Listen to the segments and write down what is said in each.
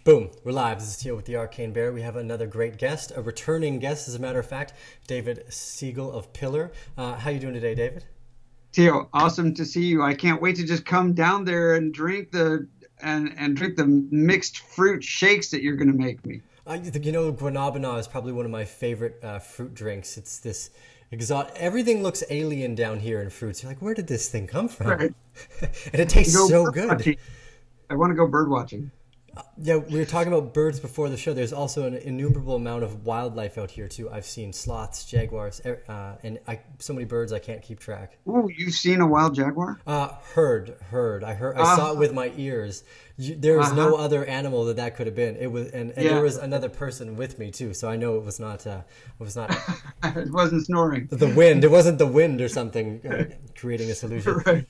Boom, we're live. This is Tijo with the Arcane Bear. We have another great guest, a returning guest, as a matter of fact, David Siegel of Pillar. How you doing today, David? Tijo, awesome to see you. I can't wait to just come down there and drink the drink the mixed fruit shakes that you're going to make me. You know, guanabana is probably one of my favorite fruit drinks. It's this exotic. Everything looks alien down here in fruits. You're like, where did this thing come from? Right. And it tastes so good. Watching. I want to go bird watching. Yeah, we were talking about birds before the show. There's also an innumerable amount of wildlife out here too. I've seen sloths, jaguars, and so many birds I can't keep track. Oh, you've seen a wild jaguar? Heard. I saw it with my ears. There was no other animal that could have been. It was, and there was another person with me too. So I know it was not. It was not. It wasn't snoring. The wind. It wasn't the wind or something creating this illusion. Right.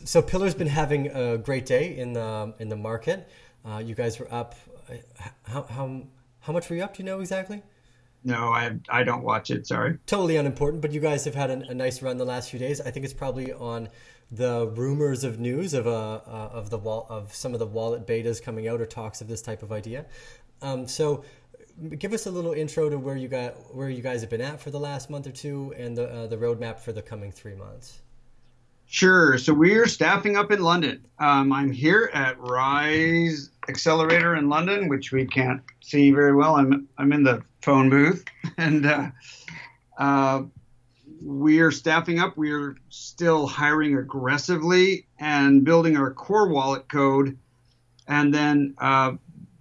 So Pillar's been having a great day in the market. You guys were up. How much were you up? Do you know exactly? No, I don't watch it. Sorry. Totally unimportant. But you guys have had a nice run the last few days. I think it's probably on the rumors of news of some of the wallet betas coming out or talks of this type of idea. So give us a little intro to where you guys have been at for the last month or two and the roadmap for the coming 3 months. Sure. So we're staffing up in London. I'm here at Rise Accelerator in London, which we can't see very well. I'm in the phone booth, and we're staffing up. We're still hiring aggressively and building our core wallet code. And then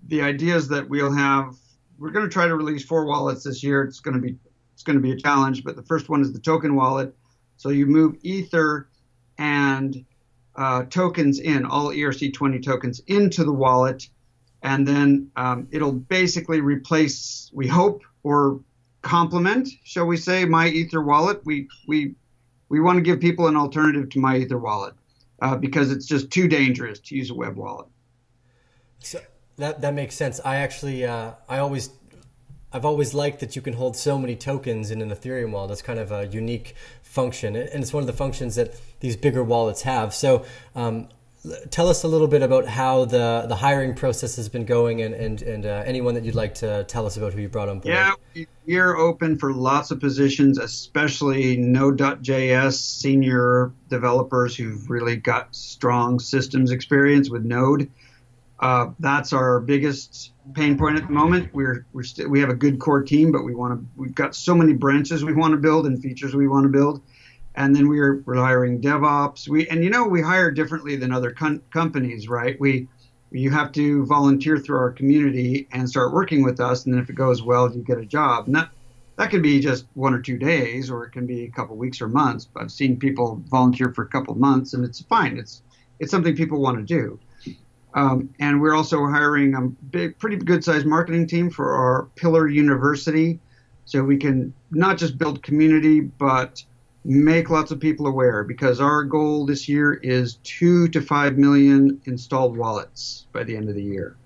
the idea is that we're going to try to release 4 wallets this year. It's going to be a challenge, but the first one is the token wallet. So you move Ether and tokens in, all ERC20 tokens into the wallet, and then it'll basically replace, we hope, or complement, shall we say, My Ether wallet. We want to give people an alternative to My Ether wallet because it's just too dangerous to use a web wallet. So that makes sense. I actually I've always liked that you can hold so many tokens in an Ethereum wallet. That's kind of a unique function, and it's one of the functions that these bigger wallets have. So tell us a little bit about how the hiring process has been going, and anyone that you'd like to tell us about who you brought on board. Yeah, we're open for lots of positions, especially Node.js senior developers who've really got strong systems experience with Node. That's our biggest pain point at the moment. We have a good core team, but we've got so many branches we want to build and features we want to build, and then we're hiring DevOps. We hire differently than other companies, right? You have to volunteer through our community and start working with us, and then if it goes well, you get a job. And that can be just 1 or 2 days, or it can be a couple weeks or months. But I've seen people volunteer for a couple of months, and it's fine. It's something people want to do. And we're also hiring a pretty good-sized marketing team for our Pillar University, so we can not just build community, but make lots of people aware, because our goal this year is 2 to 5 million installed wallets by the end of the year.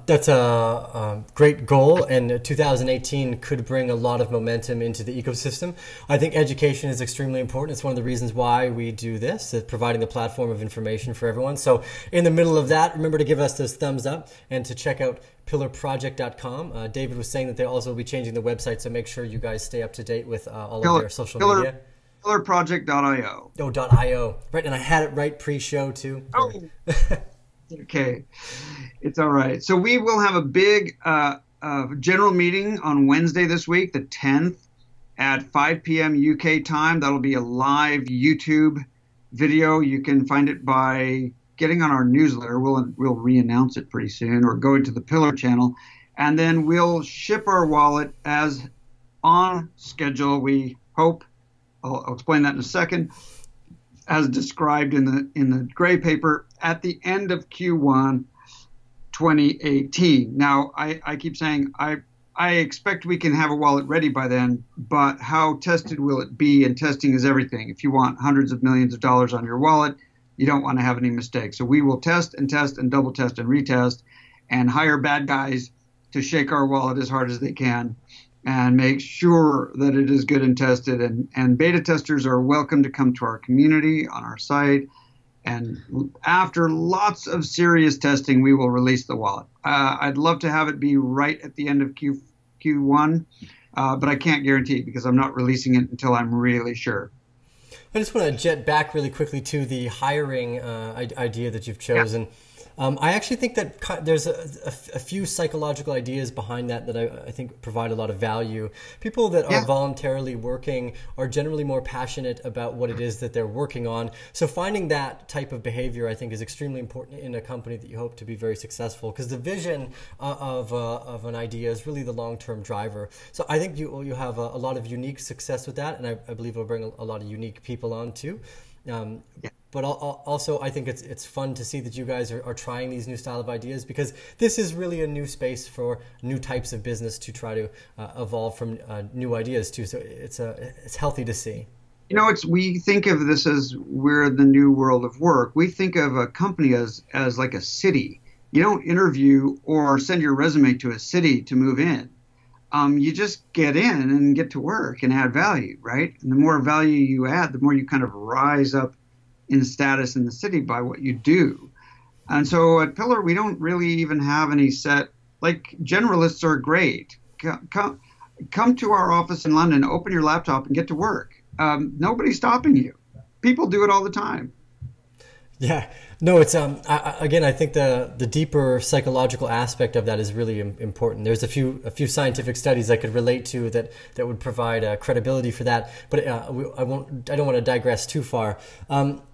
That's a great goal, and 2018 could bring a lot of momentum into the ecosystem. I think education is extremely important. It's one of the reasons why we do this, providing the platform of information for everyone. So in the middle of that, remember to give us those thumbs up and to check out pillarproject.com. David was saying that they also will be changing the website, so make sure you guys stay up to date with all of their social media. Pillarproject.io. Oh, .io. Right, and I had it right pre-show too. Oh. Okay, it's all right. So we will have a big general meeting on Wednesday this week, the 10th, at 5 p.m. UK time. That'll be a live YouTube video. You can find it by getting on our newsletter. We'll re-announce it pretty soon, or going to the Pillar channel, and then we'll ship our wallet as on schedule. We hope. I'll explain that in a second. As described in the gray paper at the end of Q1 2018. Now, I keep saying I expect we can have a wallet ready by then, but how tested will it be? And testing is everything. If you want hundreds of millions of dollars on your wallet, you don't want to have any mistakes. So we will test and double test and retest and hire bad guys to shake our wallet as hard as they can and make sure that it is good and tested. And beta testers are welcome to come to our community on our site And after lots of serious testing, we will release the wallet. I'd love to have it be right at the end of Q1, but I can't guarantee because I'm not releasing it until I'm really sure. I just want to jet back really quickly to the hiring idea that you've chosen. Yeah. I actually think that there's a few psychological ideas behind that I think provide a lot of value. People that are voluntarily working are generally more passionate about what it is that they're working on. So finding that type of behavior, I think, is extremely important in a company that you hope to be very successful, because the vision of an idea is really the long-term driver. So I think you have a lot of unique success with that, and I believe it'll bring a lot of unique people on too. But also, I think it's fun to see that you guys are trying these new style of ideas, because this is really a new space for new types of business to try to evolve from new ideas too. So it's healthy to see. You know, we think of this as we're the new world of work. We think of a company as like a city. You don't interview or send your resume to a city to move in. You just get in and get to work and add value, right? And the more value you add, the more you kind of rise up in status in the city by what you do. And so at Pillar, we don't really even have any set, like generalists are great. Come to our office in London, open your laptop and get to work. Nobody's stopping you. People do it all the time. Yeah, no, it's again, I think the deeper psychological aspect of that is really important. There's a few scientific studies I could relate to that would provide credibility for that, but I don't want to digress too far.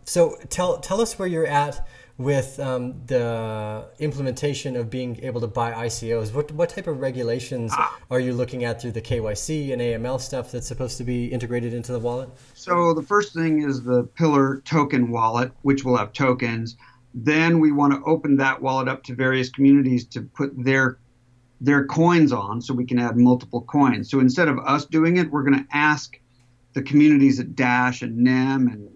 So tell us where you're at with the implementation of being able to buy ICOs. What type of regulations are you looking at through the KYC and AML stuff that's supposed to be integrated into the wallet? So the first thing is the Pillar token wallet, which will have tokens. Then we want to open that wallet up to various communities to put their coins on, so we can add multiple coins. So instead of us doing it, we're going to ask the communities at Dash and NEM and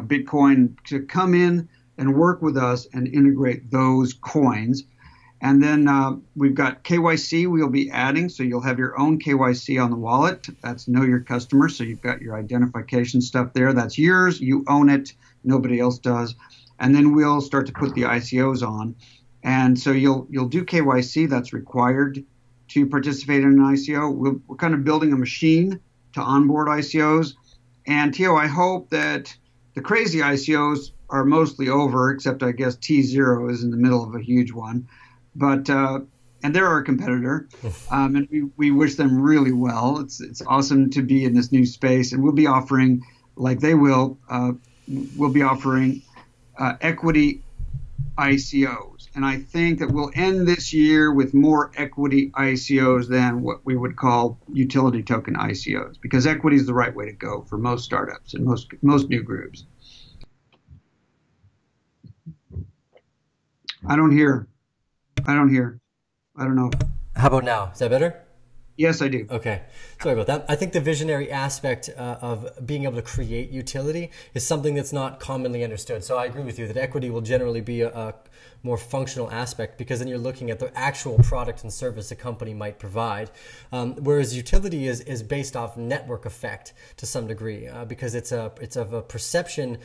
Bitcoin to come in and work with us and integrate those coins. And then we've got KYC we'll be adding, so you'll have your own KYC on the wallet. That's Know Your Customer, so you've got your identification stuff there. That's yours. You own it. Nobody else does. And then we'll start to put the ICOs on. And so you'll do KYC. That's required to participate in an ICO. We're kind of building a machine to onboard ICOs. And Tijo, I hope that the crazy ICOs are mostly over, except I guess T0 is in the middle of a huge one. But and they're our competitor, and we wish them really well. It's awesome to be in this new space, and we'll be offering, like they will, we'll be offering equity ICOs. And I think that we'll end this year with more equity ICOs than what we would call utility token ICOs, because equity is the right way to go for most startups and most new groups. I don't hear. I don't know. How about now? Is that better? Yes, I do. Okay. Sorry about that. I think the visionary aspect of being able to create utility is something that's not commonly understood. So I agree with you that equity will generally be a more functional aspect, because then you're looking at the actual product and service a company might provide. Whereas utility is based off network effect to some degree, because it's of a perception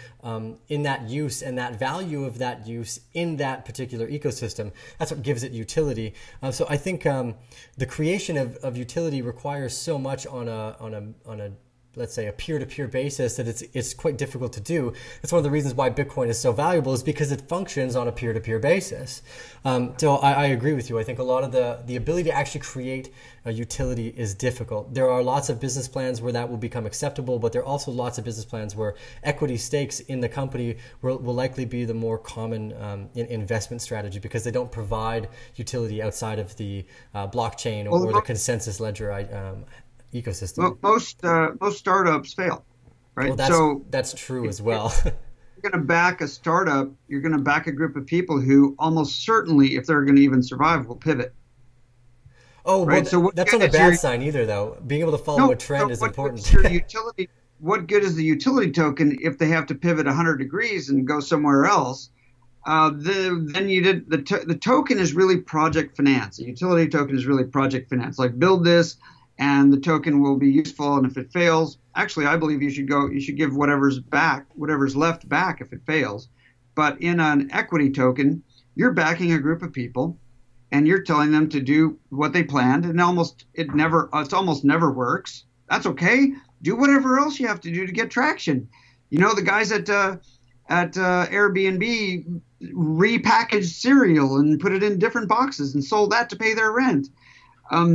in that use and that value of that use in that particular ecosystem. That's what gives it utility. So I think the creation of utility requires so much on a let's say a peer-to-peer basis that it's quite difficult to do. That's one of the reasons why Bitcoin is so valuable, is because it functions on a peer-to-peer basis. So I agree with you. I think a lot of the ability to actually create a utility is difficult. There are lots of business plans where that will become acceptable, but there are also lots of business plans where equity stakes in the company will likely be the more common investment strategy, because they don't provide utility outside of the blockchain or the consensus ledger ecosystem. Most startups fail, right? Well, that's true as well. If you're going to back a startup, you're going to back a group of people who almost certainly, if they're going to even survive, will pivot. Oh, right? Well, so that's not a bad sign either, though. Being able to follow a trend is important. What good is the utility token if they have to pivot 100 degrees and go somewhere else? Then you did the token is really project finance. The utility token is really project finance. Like, build this, and the token will be useful. And if it fails, actually, I believe you should give whatever's left back if it fails. But in an equity token, you're backing a group of people and you're telling them to do what they planned, and it almost never works. That's okay. Do whatever else you have to do to get traction. You know, the guys at Airbnb repackaged cereal and put it in different boxes and sold that to pay their rent.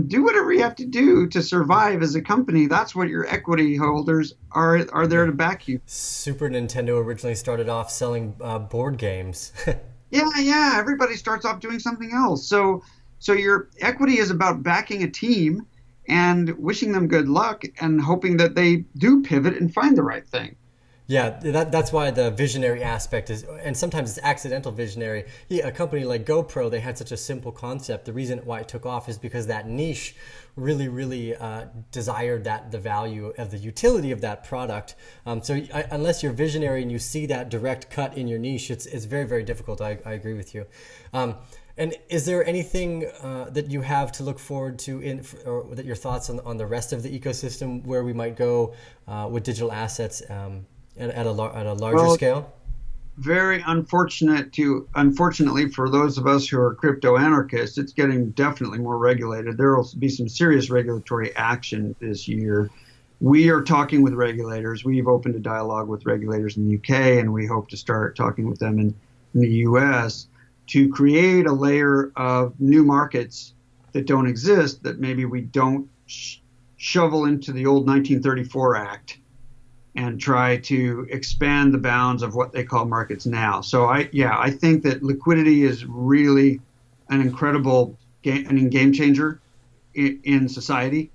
Do whatever you have to do to survive as a company. That's what your equity holders are there to back you. Super Nintendo originally started off selling board games. Yeah. Everybody starts off doing something else. So your equity is about backing a team and wishing them good luck and hoping that they do pivot and find the right thing. Yeah, that's why the visionary aspect is, and sometimes it's accidental visionary. Yeah, a company like GoPro, they had such a simple concept. The reason why it took off is because that niche really desired the value of the utility of that product. Unless you're visionary and you see that direct cut in your niche, it's very, very difficult. I agree with you. And is there anything that you have to look forward to or that your thoughts on the rest of the ecosystem where we might go with digital assets? At a larger scale? Very unfortunately for those of us who are crypto anarchists, it's getting definitely more regulated. There will be some serious regulatory action this year. We are talking with regulators. We've opened a dialogue with regulators in the UK, and we hope to start talking with them in the US to create a layer of new markets that don't exist, that maybe we don't shovel into the old 1934 Act and try to expand the bounds of what they call markets now. So I think that liquidity is really an incredible game changer in society,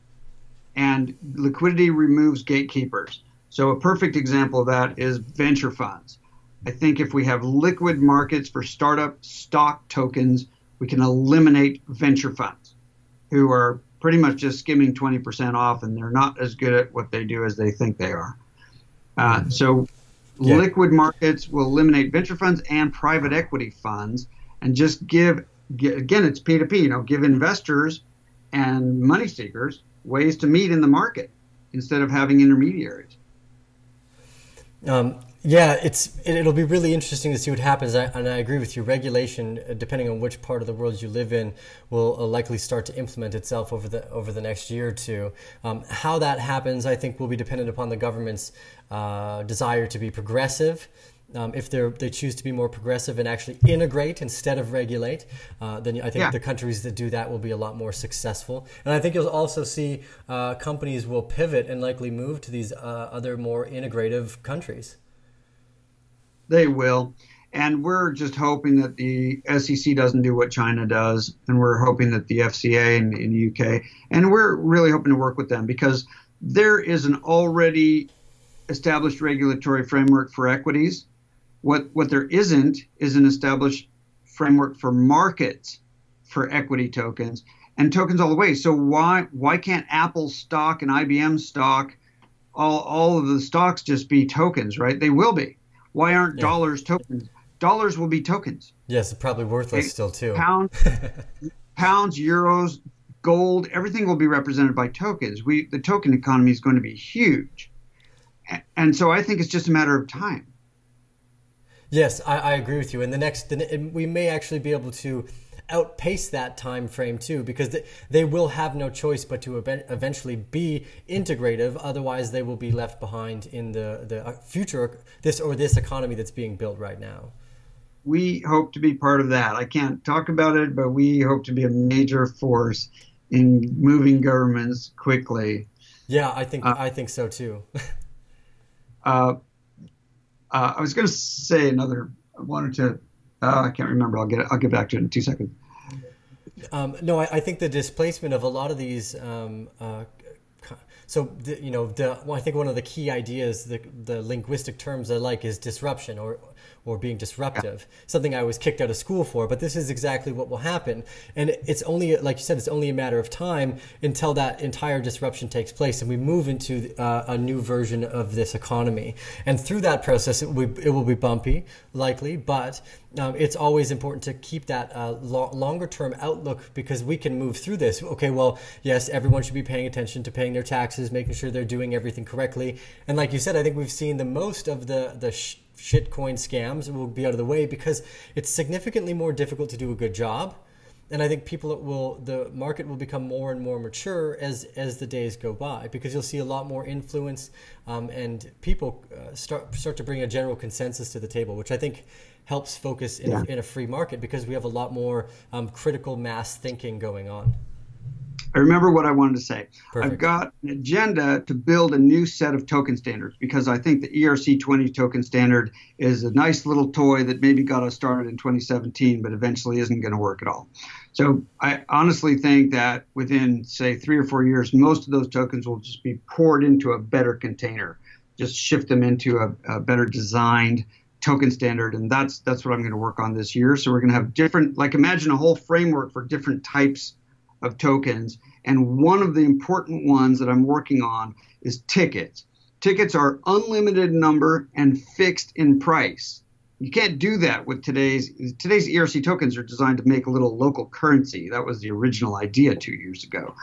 and liquidity removes gatekeepers. So a perfect example of that is venture funds. I think if we have liquid markets for startup stock tokens, we can eliminate venture funds who are pretty much just skimming 20% off, and they're not as good at what they do as they think they are. Liquid markets will eliminate venture funds and private equity funds, and just again, it's P2P, give investors and money seekers ways to meet in the market instead of having intermediaries. It'll be really interesting to see what happens. And I agree with you. Regulation, depending on which part of the world you live in, will likely start to implement itself over the next year or two. How that happens, I think, will be dependent upon the government's desire to be progressive. If they choose to be more progressive and actually integrate instead of regulate, then I think the countries that do that will be a lot more successful. And I think you'll also see companies will pivot and likely move to these other more integrative countries. They will. And we're just hoping that the SEC doesn't do what China does. And we're hoping that the FCA in the UK, and we're really hoping to work with them, because there is an already established regulatory framework for equities. What there isn't is an established framework for markets for equity tokens, and tokens all the way. So why can't Apple stock and IBM stock, all of the stocks, just be tokens, right? They will be. Why aren't dollars tokens? Dollars will be tokens. Yes, probably worthless still too. Pounds, euros, gold, everything will be represented by tokens. The token economy is going to be huge. And so I think it's just a matter of time. Yes, I agree with you. And we may actually be able to outpace that time frame too, because they will have no choice but to eventually be integrative. Otherwise, they will be left behind in the future, this economy that's being built right now. We hope to be part of that. I can't talk about it, but we hope to be a major force in moving governments quickly. Yeah, I think so too. I was going to say I can't remember. I'll get back to it in 2 seconds. I think the displacement of a lot of these. I think one of the key ideas, the linguistic terms I like, is disruption or being disruptive. Yeah. Something I was kicked out of school for, but this is exactly what will happen. And it's only, like you said, it's only a matter of time until that entire disruption takes place and we move into a new version of this economy. And through that process, it will be bumpy, likely, but it's always important to keep that longer term outlook, because we can move through this. Okay, well, yes, everyone should be paying attention to paying their taxes, making sure they're doing everything correctly. And like you said, I think we've seen the most of the shitcoin scams will be out of the way, because it's significantly more difficult to do a good job. And I think the market will become more and more mature as the days go by, because you'll see a lot more influence, and people start to bring a general consensus to the table, which I think helps focus in a free market, because we have a lot more critical mass thinking going on. I remember what I wanted to say. Perfect. I've got an agenda to build a new set of token standards, because I think the ERC20 token standard is a nice little toy that maybe got us started in 2017, but eventually isn't going to work at all. So I honestly think that within, say, 3 or 4 years, most of those tokens will just be poured into a better container, just shift them into a better designed token standard. And that's what I'm going to work on this year. So we're going to have different, like, imagine a whole framework for different types of tokens. And one of the important ones that I'm working on is tickets. Tickets are unlimited number and fixed in price. You can't do that with today's ERC tokens are designed to make a little local currency. That was the original idea 2 years ago.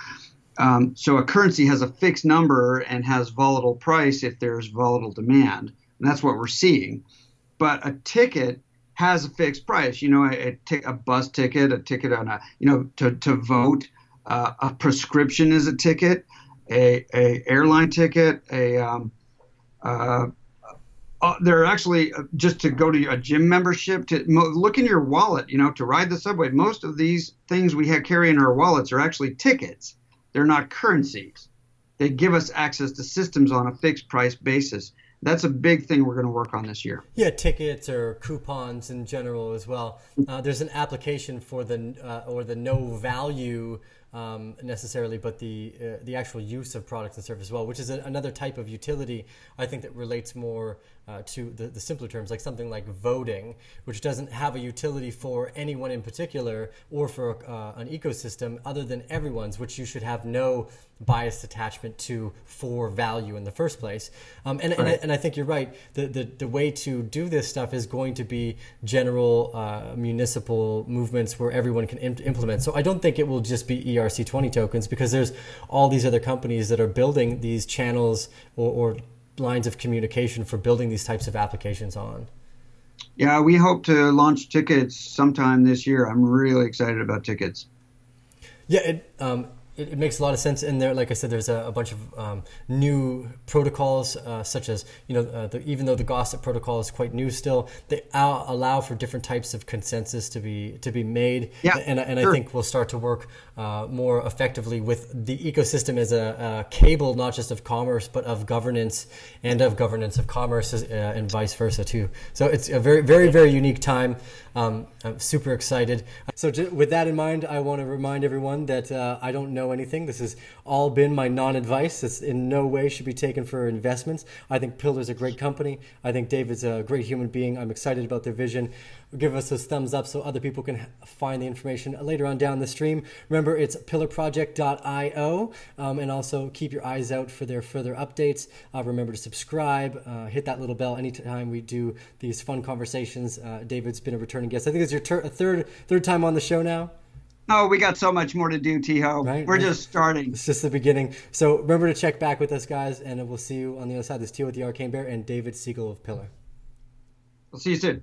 So a currency has a fixed number and has volatile price if there's volatile demand. And that's what we're seeing. But a ticket has a fixed price. You know, a bus ticket, a ticket on to vote. A prescription is a ticket, a airline ticket, there are actually just to go to a gym membership, to look in your wallet, to ride the subway. Most of these things we carry in our wallets are actually tickets. They're not currencies. They give us access to systems on a fixed price basis. That's a big thing we're going to work on this year. Yeah, tickets or coupons in general as well. There's an application for the no value necessarily, but the actual use of products and services as well, which is another type of utility, I think, that relates more to the simpler terms, like something like voting, which doesn't have a utility for anyone in particular or for an ecosystem other than everyone's, which you should have no biased attachment to for value in the first place. And I think you're right. The way to do this stuff is going to be general municipal movements where everyone can implement. So I don't think it will just be ERC20 tokens, because there's all these other companies that are building these channels or lines of communication for building these types of applications on. Yeah, we hope to launch tickets sometime this year. I'm really excited about tickets. Yeah, it makes a lot of sense in there. Like I said, there's a bunch of new protocols, such as, even though the Gossip protocol is quite new still, they allow for different types of consensus to be made. Yeah, and sure. I think we'll start to work more effectively with the ecosystem as a cable, not just of commerce, but of governance and of governance of commerce, and vice versa too. So it's a very, very, very unique time. I'm super excited. So with that in mind, I want to remind everyone that I don't know anything. This has all been my non-advice. This in no way should be taken for investments. I think Pillar's a great company. I think David's a great human being. I'm excited about their vision. Give us those thumbs up so other people can find the information later on down the stream. Remember, it's pillarproject.io, and also keep your eyes out for their further updates. Remember to subscribe, hit that little bell anytime we do these fun conversations. David's been a returning guest. I think it's your third time on the show now. Oh, we got so much more to do, Tijo. Right? We're just starting. It's just the beginning. So remember to check back with us, guys, and we'll see you on the other side. This is Tijo with the Arcane Bear and David Siegel of Pillar. We'll see you soon.